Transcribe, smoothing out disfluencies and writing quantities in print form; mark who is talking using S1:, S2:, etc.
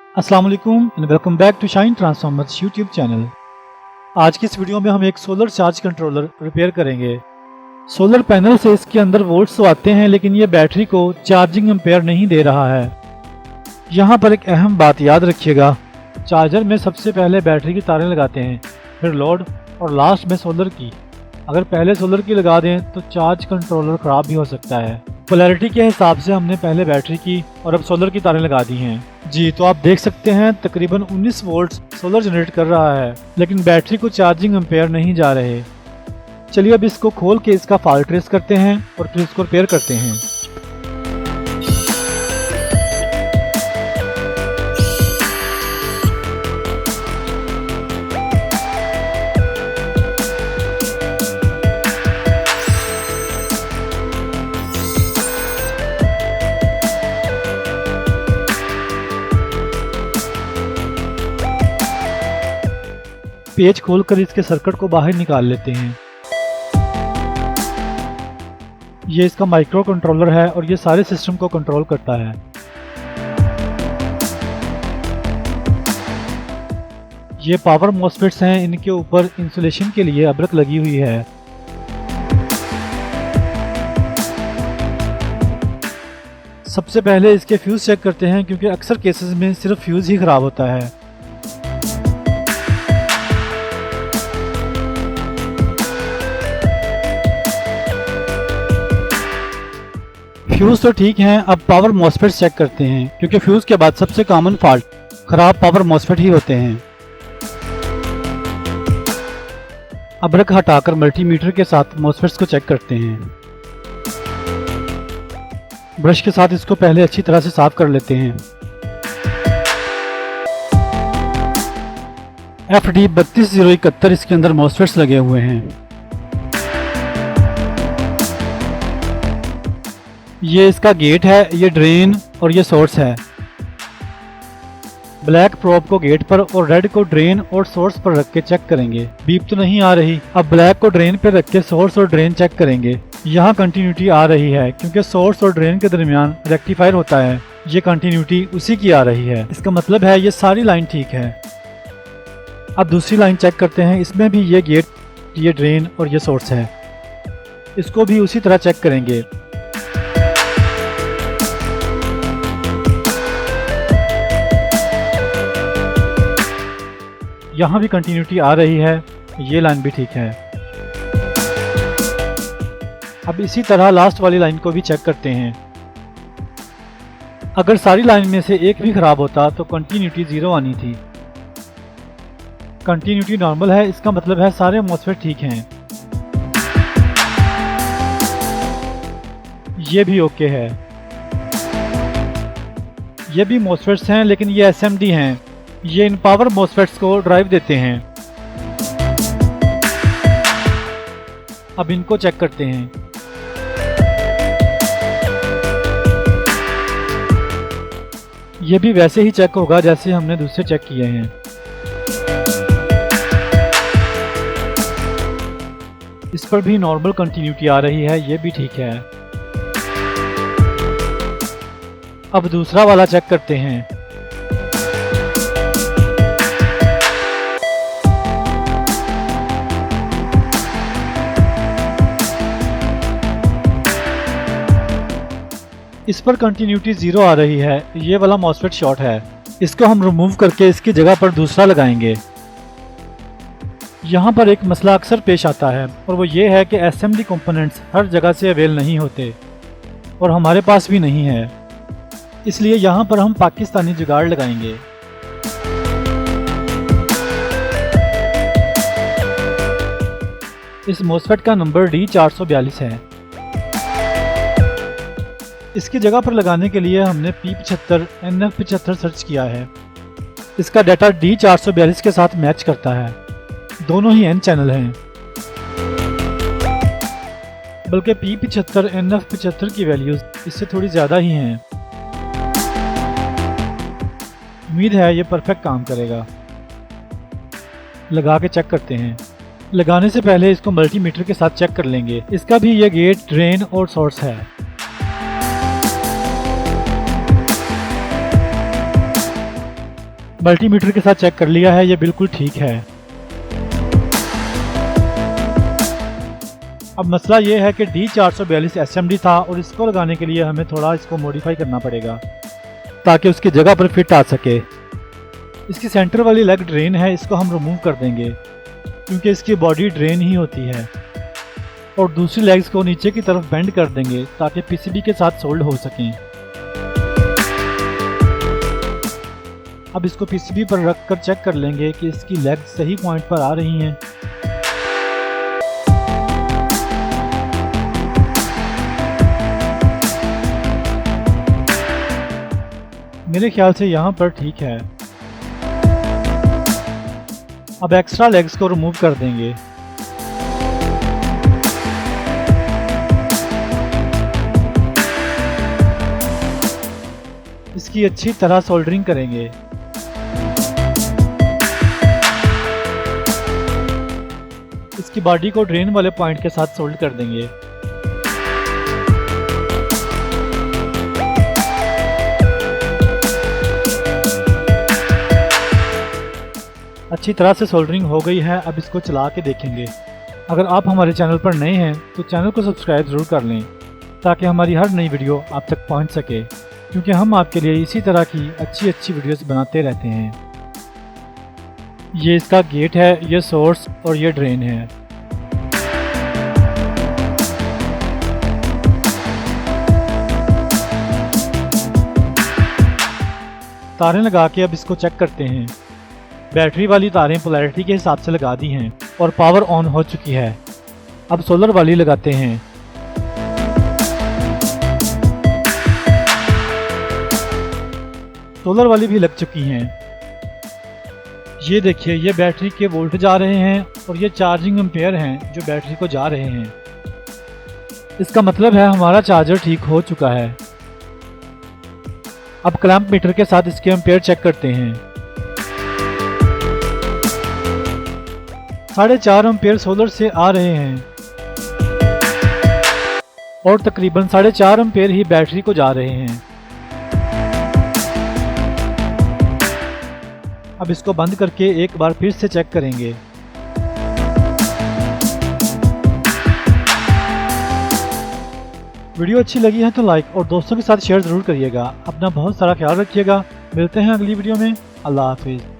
S1: अस्सलाम वालेकुम and welcome back to Shine Transformers YouTube channel. आज की इस वीडियो में हम एक सोलर चार्ज कंट्रोलर रिपेयर करेंगे। सोलर पैनल से इसके अंदर वोल्ट्स तो आते हैं लेकिन ये बैटरी को चार्जिंग एम्पेयर नहीं दे रहा है। यहाँ पर एक अहम बात याद रखिएगा, चार्जर में सबसे पहले बैटरी की तारें लगाते हैं, फिर लोड और लास्ट में सोलर की। अगर पहले सोलर की लगा दें तो चार्ज कंट्रोलर ख़राब भी हो सकता है। पोलैरिटी के हिसाब से हमने पहले बैटरी की और अब सोलर की तारें लगा दी हैं। जी तो आप देख सकते हैं तकरीबन 19 वोल्ट्स सोलर जनरेट कर रहा है लेकिन बैटरी को चार्जिंग एम्पेयर नहीं जा रहे। चलिए अब इसको खोल के इसका फॉल्ट ट्रेस करते हैं और फिर इसको रिपेयर करते हैं। पेज खोलकर इसके सर्किट को बाहर निकाल लेते हैं। ये इसका माइक्रो कंट्रोलर है और ये सारे सिस्टम को कंट्रोल करता है। ये पावर मॉसफेट्स हैं, इनके ऊपर इंसुलेशन के लिए अब्रक लगी हुई है। सबसे पहले इसके फ्यूज चेक करते हैं क्योंकि अक्सर केसेस में सिर्फ फ्यूज ही खराब होता है। फ्यूज तो ठीक हैं, अब पावर मॉसफेट चेक करते हैं क्योंकि फ्यूज के बाद सबसे कॉमन फॉल्ट खराब पावर मॉसफेट ही होते हैं। अब्रक हटाकर मल्टीमीटर के साथ मॉसफेट्स को चेक करते हैं। ब्रश के साथ इसको पहले अच्छी तरह से साफ कर लेते हैं। FD 32071 इसके अंदर मॉसफेट्स लगे हुए हैं। ये इसका गेट है, ये ड्रेन और ये सोर्स है। ब्लैक प्रोब को गेट पर और रेड को ड्रेन और सोर्स पर रख के चेक करेंगे। बीप तो नहीं आ रही। अब ब्लैक को ड्रेन पर रख के सोर्स और ड्रेन चेक करेंगे। यहाँ कंटिन्यूटी आ रही है क्योंकि सोर्स और ड्रेन के दरमियान रेक्टिफायर होता है। ये कंटिन्यूटी उसी की आ रही है, इसका मतलब है ये सारी लाइन ठीक है। अब दूसरी लाइन चेक करते हैं, इसमें भी ये गेट, ये ड्रेन और ये सोर्स है। इसको भी उसी तरह चेक करेंगे। यहाँ भी कंटिन्यूटी आ रही है, ये लाइन भी ठीक है। अब इसी तरह लास्ट वाली लाइन को भी चेक करते हैं। अगर सारी लाइन में से एक भी खराब होता तो कंटिन्यूटी 0 आनी थी। कंटिन्यूटी नॉर्मल है, इसका मतलब है सारे मॉसफेट ठीक हैं। ये भी ओके है। ये भी मॉसफेट्स हैं लेकिन ये SMD हैं। ये इन पावर मॉसफेट्स को ड्राइव देते हैं। अब इनको चेक करते हैं। ये भी वैसे ही चेक होगा जैसे हमने दूसरे चेक किए हैं। इस पर भी नॉर्मल कंटिन्यूटी आ रही है, ये भी ठीक है। अब दूसरा वाला चेक करते हैं। इस पर कंटिन्यूटी 0 आ रही है, ये वाला मॉसफेट शॉर्ट है। इसको हम रिमूव करके इसकी जगह पर दूसरा लगाएंगे। यहाँ पर एक मसला अक्सर पेश आता है और वो ये है कि SMD कंपोनेंट्स हर जगह से अवेल नहीं होते और हमारे पास भी नहीं है। इसलिए यहाँ पर हम पाकिस्तानी जुगाड़ लगाएंगे। इस मॉसफेट का नंबर D442 है। इसकी जगह पर लगाने के लिए हमने P75 NF75 सर्च किया है। इसका डाटा D442 के साथ मैच करता है। दोनों ही N चैनल हैं, बल्कि P75 NF75 की वैल्यूज इससे थोड़ी ज़्यादा ही हैं। उम्मीद है ये परफेक्ट काम करेगा। लगा के चेक करते हैं। लगाने से पहले इसको मल्टीमीटर के साथ चेक कर लेंगे। इसका भी ये गेट, ड्रेन और सोर्स है। मल्टीमीटर के साथ चेक कर लिया है, ये बिल्कुल ठीक है। अब मसला ये है कि D442 SMD था और इसको लगाने के लिए हमें थोड़ा इसको मॉडिफाई करना पड़ेगा ताकि उसकी जगह पर फिट आ सके। इसकी सेंटर वाली लेग ड्रेन है, इसको हम रिमूव कर देंगे क्योंकि इसकी बॉडी ड्रेन ही होती है, और दूसरी लेग्स को नीचे की तरफ बेंड कर देंगे ताकि PCB के साथ सोल्ड हो सकें। अब इसको PCB पर रख कर चेक कर लेंगे कि इसकी लेग्स सही पॉइंट पर आ रही हैं। मेरे ख्याल से यहाँ पर ठीक है। अब एक्स्ट्रा लेग्स को रिमूव कर देंगे। इसकी अच्छी तरह सोल्डरिंग करेंगे। इसकी बॉडी को ड्रेन वाले पॉइंट के साथ सोल्ड कर देंगे। अच्छी तरह से सोल्डरिंग हो गई है। अब इसको चला के देखेंगे। अगर आप हमारे चैनल पर नए हैं तो चैनल को सब्सक्राइब ज़रूर कर लें ताकि हमारी हर नई वीडियो आप तक पहुंच सके, क्योंकि हम आपके लिए इसी तरह की अच्छी वीडियोस बनाते रहते हैं। ये इसका गेट है, ये सोर्स और ये ड्रेन है। तारें लगा के अब इसको चेक करते हैं। बैटरी वाली तारें पोलैरिटी के हिसाब से लगा दी हैं और पावर ऑन हो चुकी है। अब सोलर वाली लगाते हैं। सोलर वाली भी लग चुकी हैं। ये देखिए, ये बैटरी के वोल्ट जा रहे हैं और ये चार्जिंग एम्पेयर हैं जो बैटरी को जा रहे हैं। इसका मतलब है हमारा चार्जर ठीक हो चुका है। अब क्लैंप मीटर के साथ इसके एम्पेयर चेक करते हैं। 4.5 एम्पेयर सोलर से आ रहे हैं और तकरीबन 4.5 एम्पेयर ही बैटरी को जा रहे हैं। अब इसको बंद करके एक बार फिर से चेक करेंगे। वीडियो अच्छी लगी है तो लाइक और दोस्तों के साथ शेयर ज़रूर करिएगा। अपना बहुत सारा ख्याल रखिएगा। मिलते हैं अगली वीडियो में। अल्लाह हाफिज़।